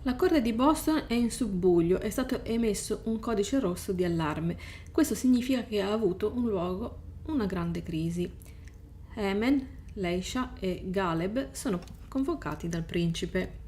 La corte di Boston è in subbuglio, è stato emesso un codice rosso di allarme. Questo significa che ha avuto un luogo una grande crisi. Hemen, Leisha e Galeb sono convocati dal principe.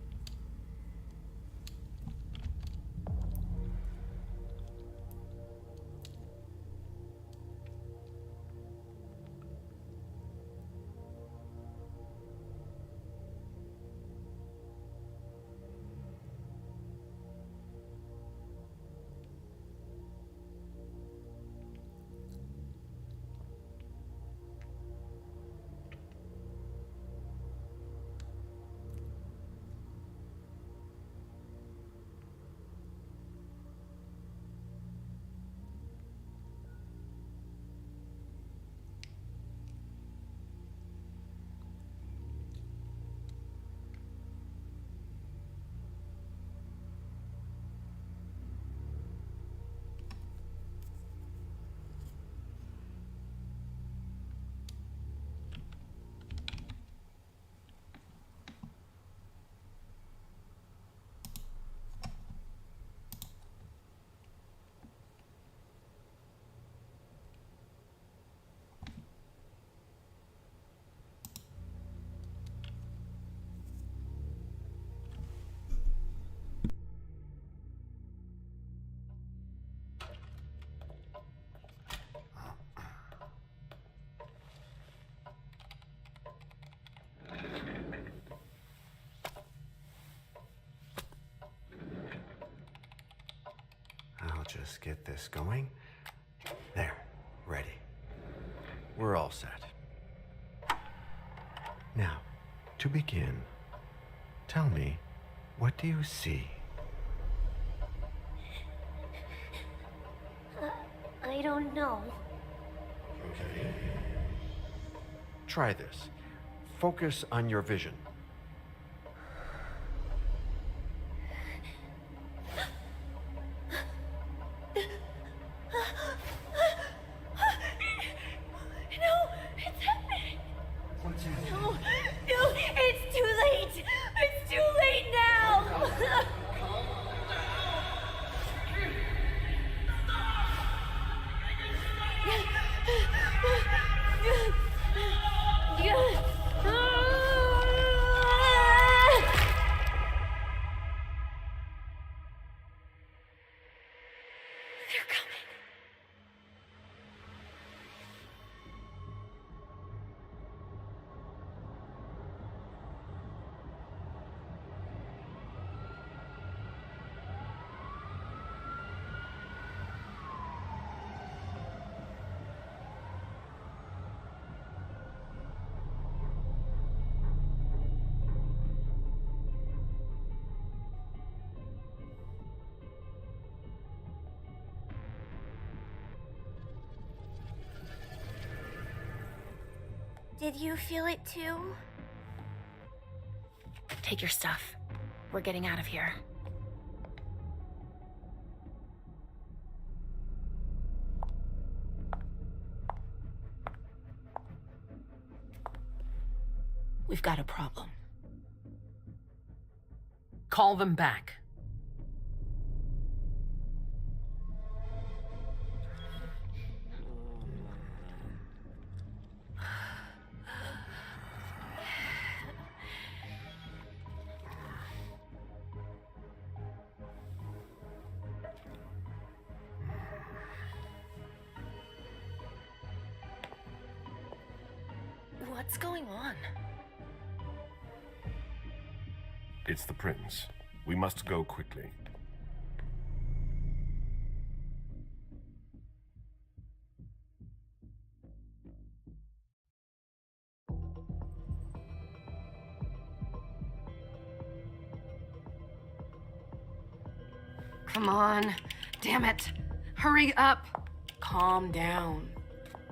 I'll just get this going. There, ready. We're all set. Now, to begin, tell me, what do you see? I don't know. Okay. Try this. Focus on your vision. Did you feel it too? Take your stuff. We're getting out of here. We've got a problem. Call them back. What's going on? It's the prince. We must go quickly. Come on. Damn it. Hurry up. Calm down.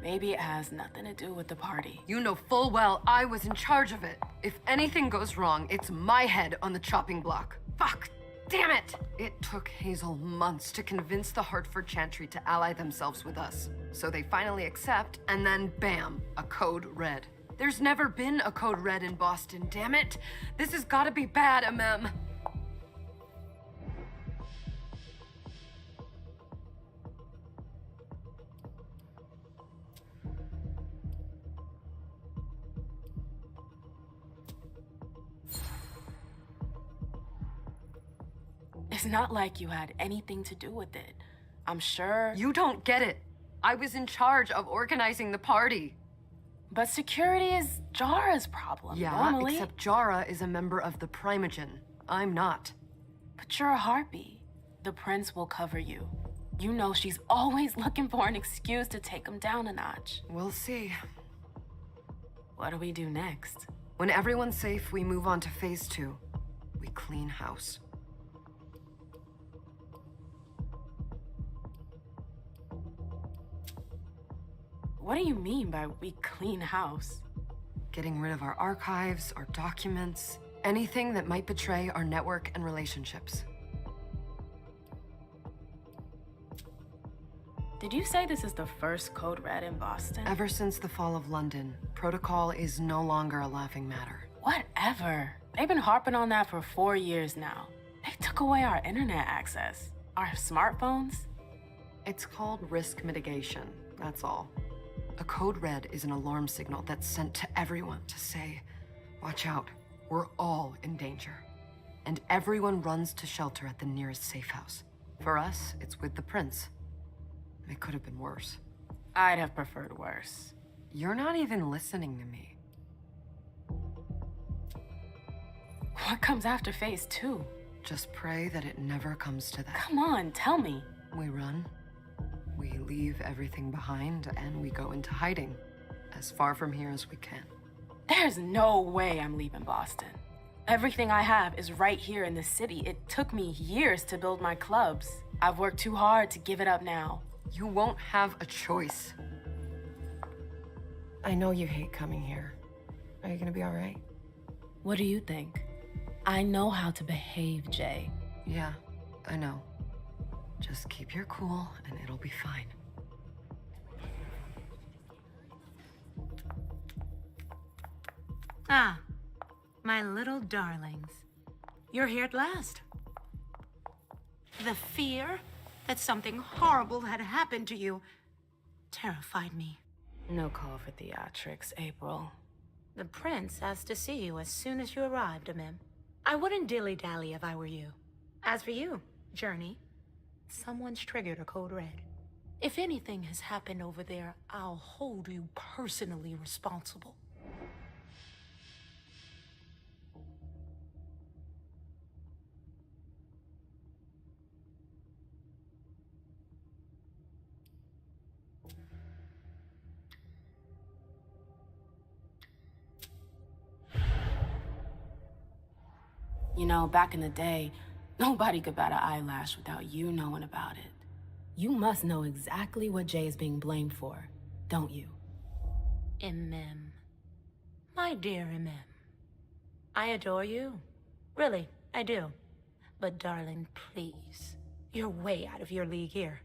Maybe it has nothing to do with the party. You know full well I was in charge of it. If anything goes wrong, it's my head on the chopping block. Fuck! Damn it! It took Hazel months to convince the Hartford Chantry to ally themselves with us. So they finally accept, and then bam, a code red. There's never been a code red in Boston, damn it! This has gotta be bad, Amem. It's not like you had anything to do with it. I'm sure... You don't get it. I was in charge of organizing the party. But security is Jara's problem, Yeah, normally. except Jara is a member of the Primogen. I'm not. But you're a harpy. The prince will cover you. You know she's always looking for an excuse to take him down a notch. We'll see. What do we do next? When everyone's safe, we move on to phase 2. We clean house. What do you mean by we clean house? Getting rid of our archives, our documents, anything that might betray our network and relationships. Did you say this is the first code red in Boston? Ever since the fall of London, protocol is no longer a laughing matter. Whatever. They've been harping on that for 4 years now. They took away our internet access. Our smartphones. It's called risk mitigation, that's all. A code red is an alarm signal that's sent to everyone to say, watch out, we're all in danger. And everyone runs to shelter at the nearest safe house. For us, it's with the prince. It could have been worse. I'd have preferred worse. You're not even listening to me. What comes after phase 2? Just pray that it never comes to that. Come on, tell me. We run. We leave everything behind and we go into hiding. As far from here as we can. There's no way I'm leaving Boston. Everything I have is right here in the city. It took me years to build my clubs. I've worked too hard to give it up now. You won't have a choice. I know you hate coming here. Are you gonna be all right? What do you think? I know how to behave, Jay. Yeah, I know. Just keep your cool and it'll be fine. Ah, my little darlings. You're here at last. The fear that something horrible had happened to you terrified me. No call for theatrics, April. The prince asked to see you as soon as you arrived, Mem. I wouldn't dilly-dally if I were you. As for you, Journey, someone's triggered a code red. If anything has happened over there, I'll hold you personally responsible. You know, back in the day, nobody could bat an eyelash without you knowing about it. You must know exactly what Jay is being blamed for, don't you? Mem. My dear Mem. I adore you. Really, I do. But darling, please. You're way out of your league here.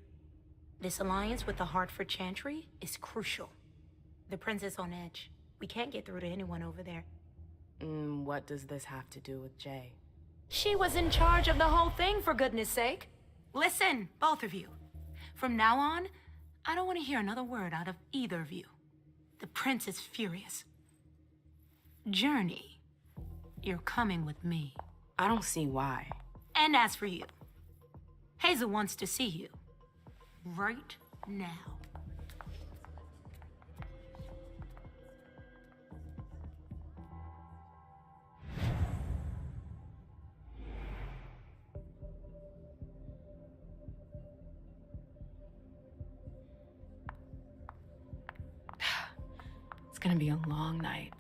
This alliance with the Hartford Chantry is crucial. The prince is on edge. We can't get through to anyone over there. What does this have to do with Jay? She was in charge of the whole thing, for goodness sake. Listen, both of you. From now on, I don't want to hear another word out of either of you. The prince is furious. Journey, you're coming with me. I don't see why. And as for you, Hazel wants to see you. Right now. It's gonna be a long night.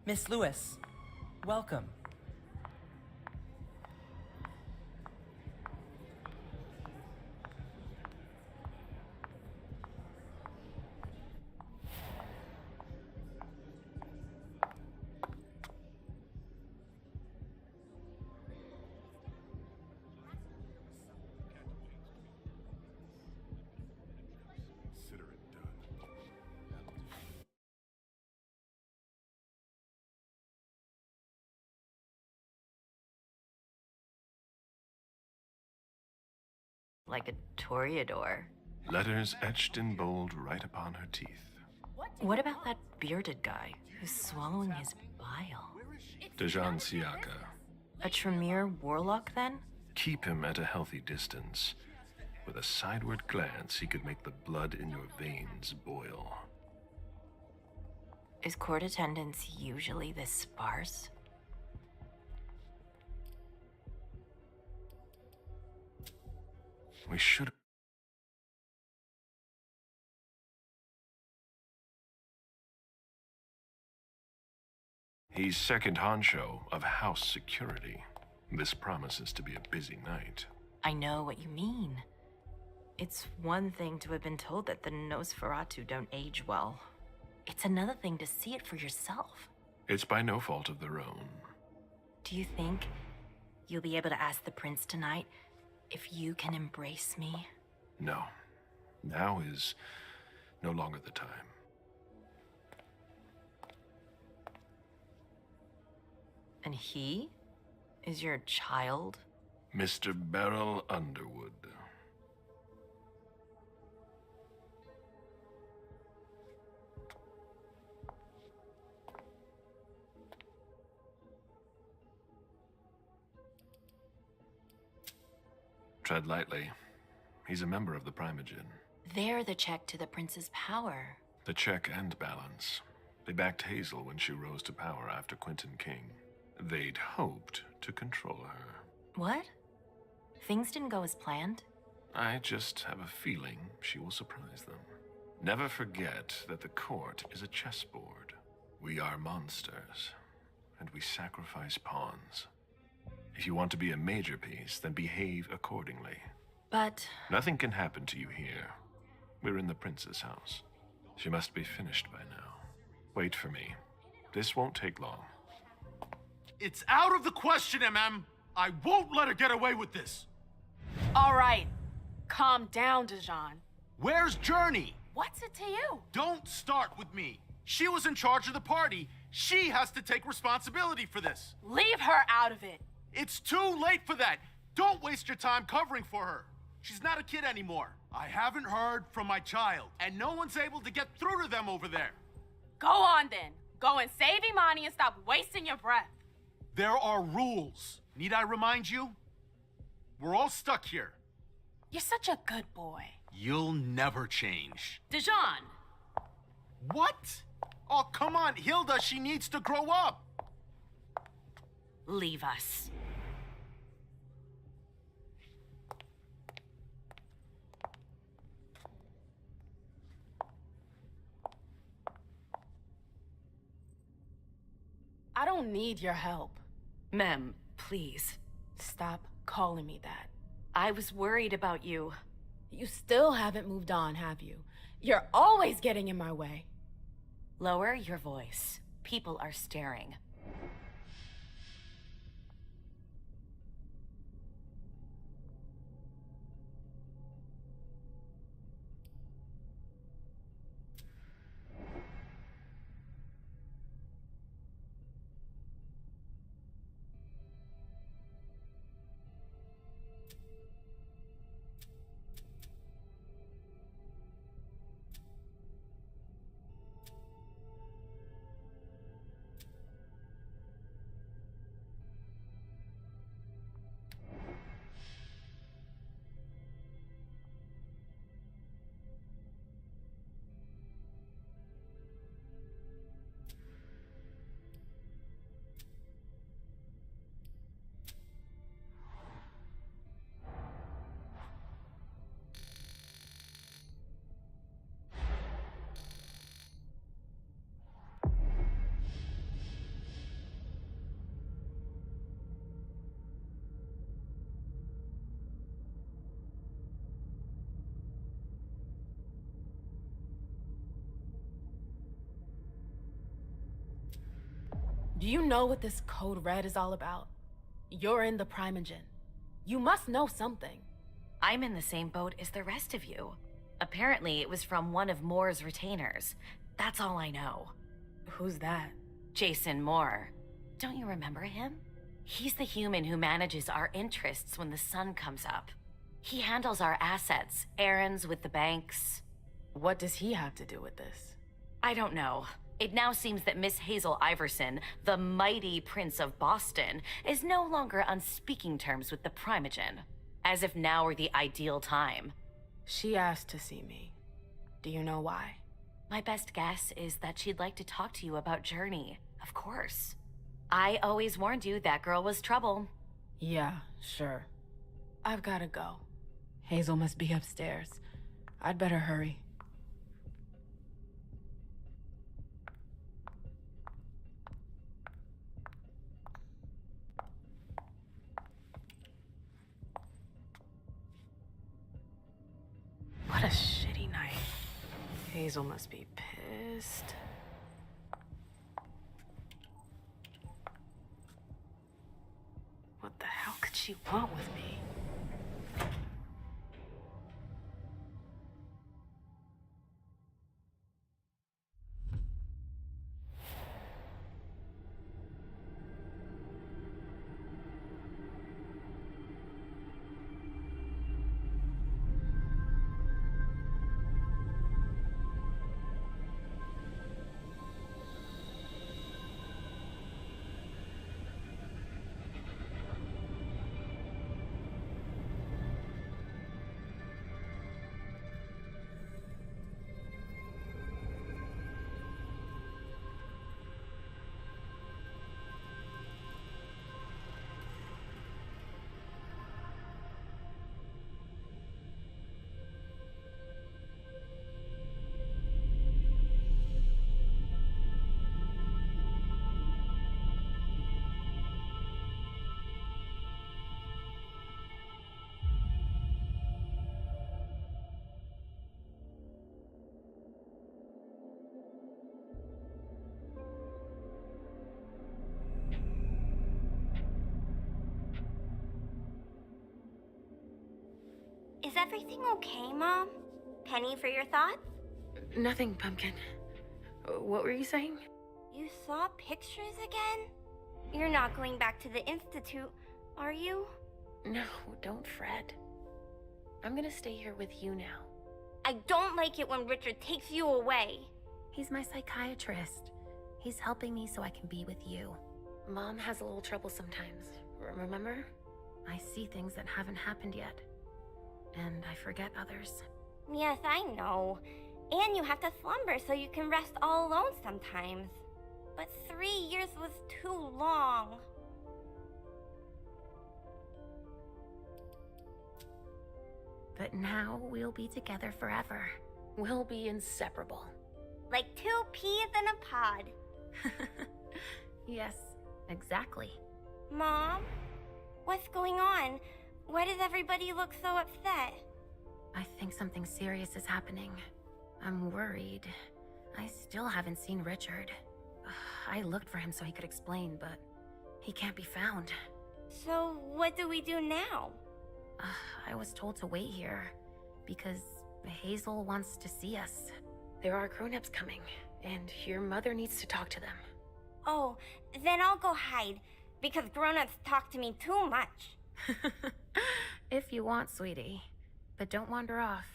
Miss Lewis, welcome. Like a toreador. Letters etched in bold right upon her teeth. What about that bearded guy who's swallowing his bile? Dejan Siaka. A Tremere warlock, then? Keep him at a healthy distance. With a sideward glance, he could make the blood in your veins boil. Is court attendance usually this sparse? We should... He's second honcho of house security. This promises to be a busy night. I know what you mean. It's one thing to have been told that the Nosferatu don't age well. It's another thing to see it for yourself. It's by no fault of their own. Do you think you'll be able to ask the prince tonight if you can embrace me? No. Now is no longer the time. And he is your child? Mr. Beryl Underwood. Tread lightly. He's a member of the Primogen. They're the check to the prince's power. The check and balance. They backed Hazel when she rose to power after Quentin King. They'd hoped to control her. What? Things didn't go as planned? I just have a feeling she will surprise them. Never forget that the court is a chessboard. We are monsters, and we sacrifice pawns. If you want to be a major piece, then behave accordingly. But... Nothing can happen to you here. We're in the prince's house. She must be finished by now. Wait for me. This won't take long. It's out of the question, I won't let her get away with this. All right. Calm down, Dijon. Where's Journey? What's it to you? Don't start with me. She was in charge of the party. She has to take responsibility for this. Leave her out of it. It's too late for that. Don't waste your time covering for her. She's not a kid anymore. I haven't heard from my child, and no one's able to get through to them over there. Go on then. Go and save Imani and stop wasting your breath. There are rules. Need I remind you? We're all stuck here. You're such a good boy. You'll never change. Dijon! What? Oh, come on, Hilda, she needs to grow up. Leave us. I don't need your help. Mem, please. Stop calling me that. I was worried about you. You still haven't moved on, have you? You're always getting in my way. Lower your voice. People are staring. Do you know what this code red is all about? You're in the Primogen. You must know something. I'm in the same boat as the rest of you. Apparently, it was from one of Moore's retainers. That's all I know. Who's that? Jason Moore. Don't you remember him? He's the human who manages our interests when the sun comes up. He handles our assets, errands with the banks. What does he have to do with this? I don't know. It now seems that Miss Hazel Iversen, the mighty Prince of Boston, is no longer on speaking terms with the Primogen, as if now were the ideal time. She asked to see me. Do you know why? My best guess is that she'd like to talk to you about Journey, of course. I always warned you that girl was trouble. Yeah, sure. I've gotta go. Hazel must be upstairs. I'd better hurry. What a shitty night. Hazel must be pissed. What the hell could she want with me? Is everything okay, Mom? Penny for your thoughts? Nothing, Pumpkin. What were you saying? You saw pictures again? You're not going back to the Institute, are you? No, don't fret. I'm gonna stay here with you now. I don't like it when Richard takes you away. He's my psychiatrist. He's helping me so I can be with you. Mom has a little trouble sometimes, remember? I see things that haven't happened yet. And I forget others. Yes, I know. And you have to slumber so you can rest all alone sometimes. But 3 years was too long. But now we'll be together forever. We'll be inseparable. Like 2 peas in a pod. Yes, exactly. Mom? What's going on? Why does everybody look so upset? I think something serious is happening. I'm worried. I still haven't seen Richard. I looked for him so he could explain, but he can't be found. So what do we do now? I was told to wait here because Hazel wants to see us. There are grown-ups coming, and your mother needs to talk to them. Oh, then I'll go hide, because grown-ups talk to me too much. If you want, sweetie. But don't wander off.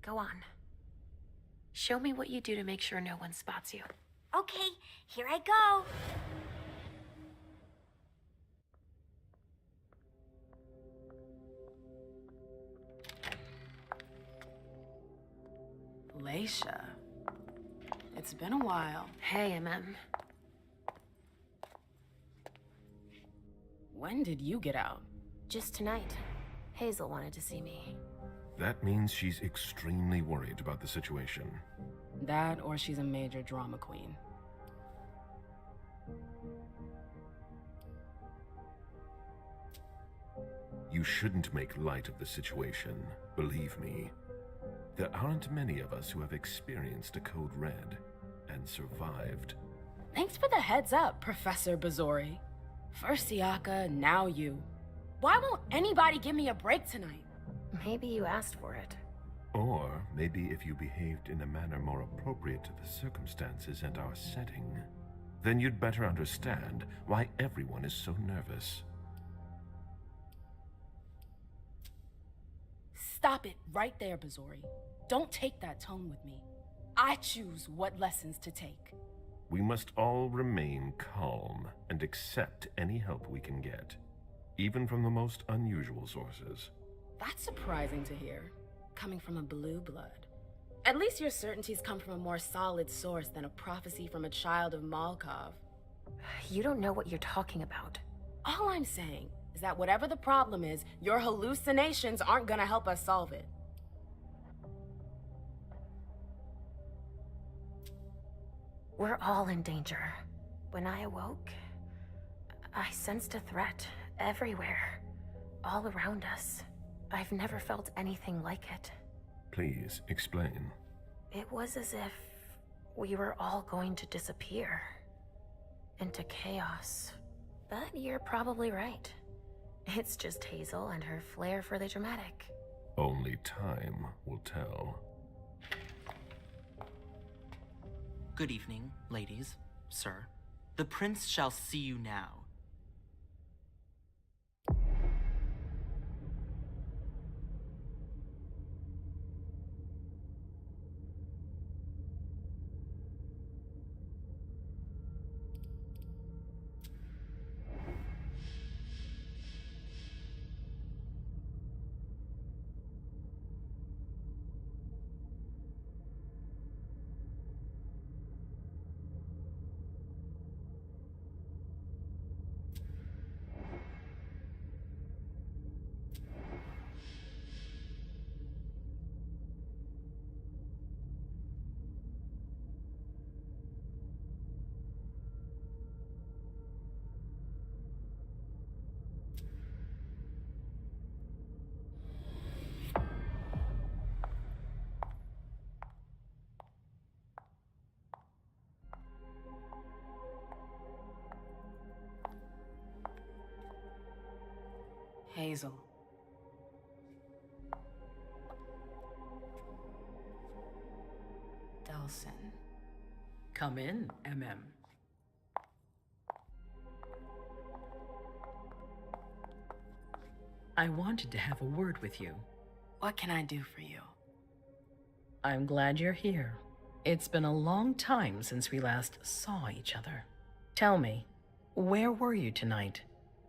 Go on. Show me what you do to make sure no one spots you. Okay, here I go. Leisha. It's been a while. Hey, MM. When did you get out? Just tonight. Hazel wanted to see me. That means she's extremely worried about the situation. That, or she's a major drama queen. You shouldn't make light of the situation, believe me. There aren't many of us who have experienced a code red and survived. Thanks for the heads up, Professor Bazori. First Siaka, now you. Why won't anybody give me a break tonight? Maybe you asked for it. Or maybe if you behaved in a manner more appropriate to the circumstances and our setting, then you'd better understand why everyone is so nervous. Stop it right there, Bazori. Don't take that tone with me. I choose what lessons to take. We must all remain calm and accept any help we can get, even from the most unusual sources. That's surprising to hear, coming from a blue blood. At least your certainties come from a more solid source than a prophecy from a child of Malkov. You don't know what you're talking about. All I'm saying is that whatever the problem is, your hallucinations aren't gonna help us solve it. We're all in danger. When I awoke, I sensed a threat everywhere, all around us. I've never felt anything like it. Please explain. It was as if we were all going to disappear into chaos. But you're probably right. It's just Hazel and her flair for the dramatic. Only time will tell. Good evening, ladies, sir. The prince shall see you now. Hazel. Delson. Come in, MM. I wanted to have a word with you. What can I do for you? I'm glad you're here. It's been a long time since we last saw each other. Tell me, where were you tonight?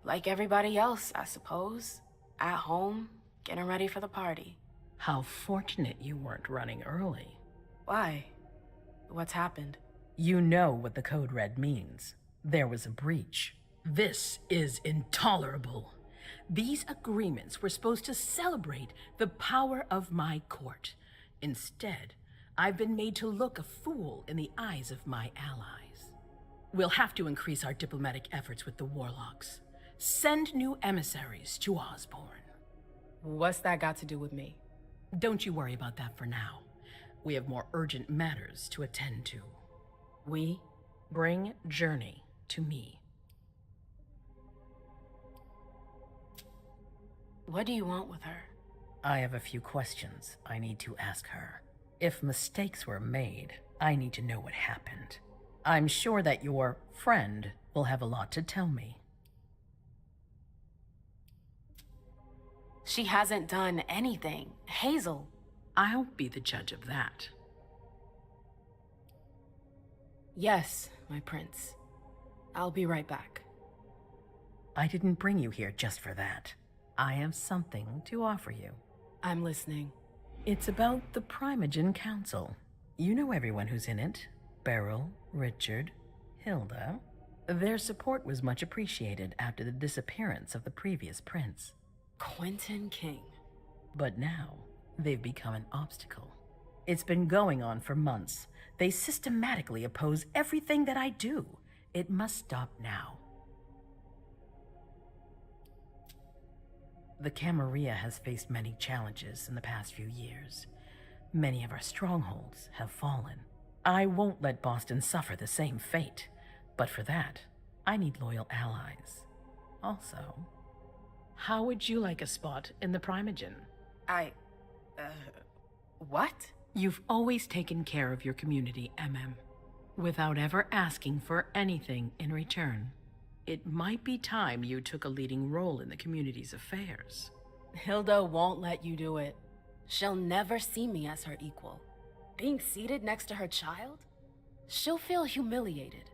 Like everybody else, I suppose. At home, getting ready for the party. How fortunate you weren't running early. Why? What's happened? You know what the code red means. There was a breach. This is intolerable. These agreements were supposed to celebrate the power of my court. Instead, I've been made to look a fool in the eyes of my allies. We'll have to increase our diplomatic efforts with the warlocks. Send new emissaries to Osborne. What's that got to do with me? Don't you worry about that for now. We have more urgent matters to attend to. We bring Journey to me. What do you want with her? I have a few questions I need to ask her. If mistakes were made, I need to know what happened. I'm sure that your friend will have a lot to tell me. She hasn't done anything. Hazel. I'll be the judge of that. Yes, my prince. I'll be right back. I didn't bring you here just for that. I have something to offer you. I'm listening. It's about the Primogen Council. You know everyone who's in it. Beryl, Richard, Hilda. Their support was much appreciated after the disappearance of the previous prince. Quentin King. But now, they've become an obstacle. It's been going on for months. They systematically oppose everything that I do. It must stop now. The Camarilla has faced many challenges in the past few years. Many of our strongholds have fallen. I won't let Boston suffer the same fate, but for that, I need loyal allies. Also, how would you like a spot in the Primogen? What? You've always taken care of your community, MM, without ever asking for anything in return. It might be time you took a leading role in the community's affairs. Hilda won't let you do it. She'll never see me as her equal. Being seated next to her child? She'll feel humiliated.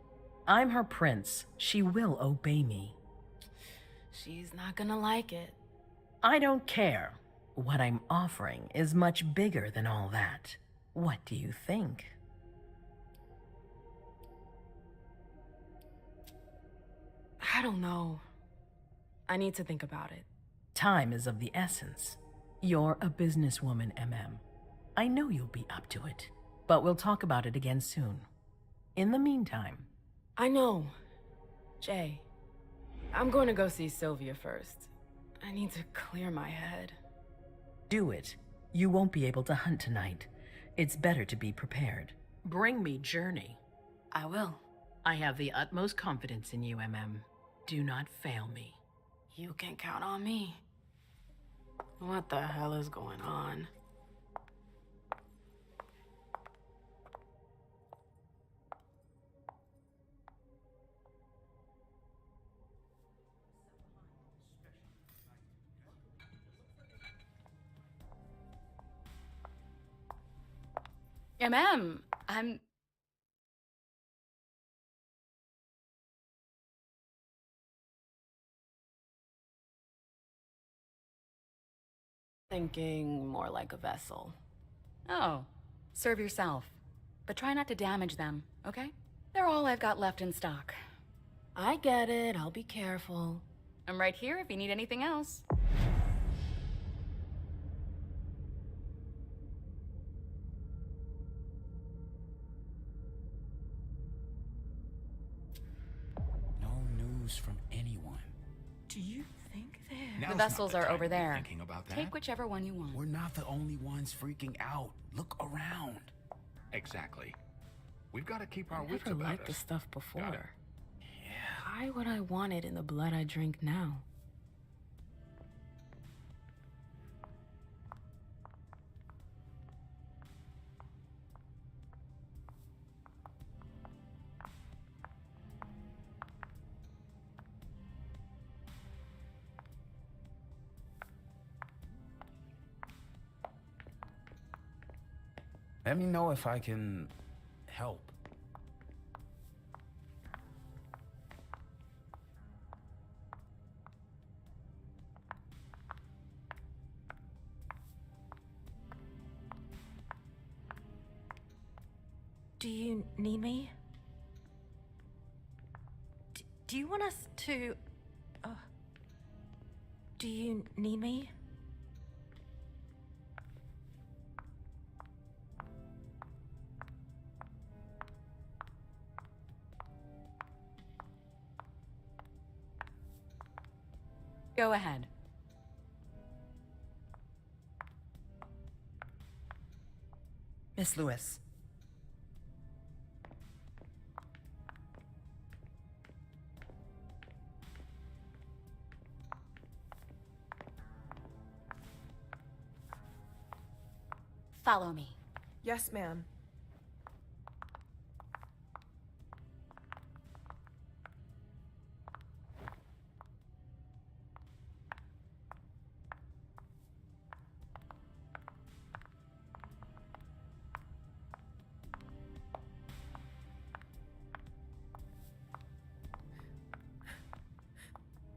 I'm her prince. She will obey me. She's not gonna like it. I don't care. What I'm offering is much bigger than all that. What do you think? I don't know. I need to think about it. Time is of the essence. You're a businesswoman, I know you'll be up to it, but we'll talk about it again soon. In the meantime... I know. Jay, I'm going to go see Sylvia first. I need to clear my head. Do it. You won't be able to hunt tonight. It's better to be prepared. Bring me Journey. I will. I have the utmost confidence in you, Do not fail me. You can count on me. What the hell is going on? I'm... thinking more like a vessel. Oh, serve yourself. But try not to damage them, okay? They're all I've got left in stock. I get it, I'll be careful. I'm right here if you need anything else. No news from anyone. Do you think they're... Now's The not vessels the are time over to be there. thinking about that. Take whichever one you want. We're not the only ones freaking out. Look around. Exactly. We've got to keep our wits Never about liked us. this stuff before. Got it. Why would I want it in the blood I drink now? Let me know if I can help. Do you need me? Do you want us to... do you need me? Go ahead. Miss Lewis. Follow me. Yes, ma'am.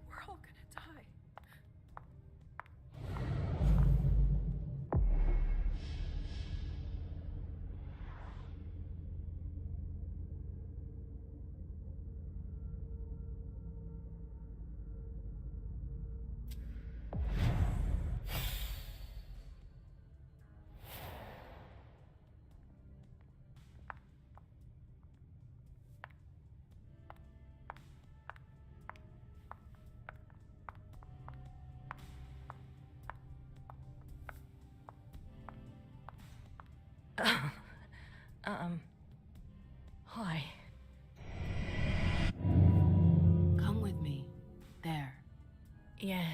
We're all gonna die. Hi. Come with me. There. Yes.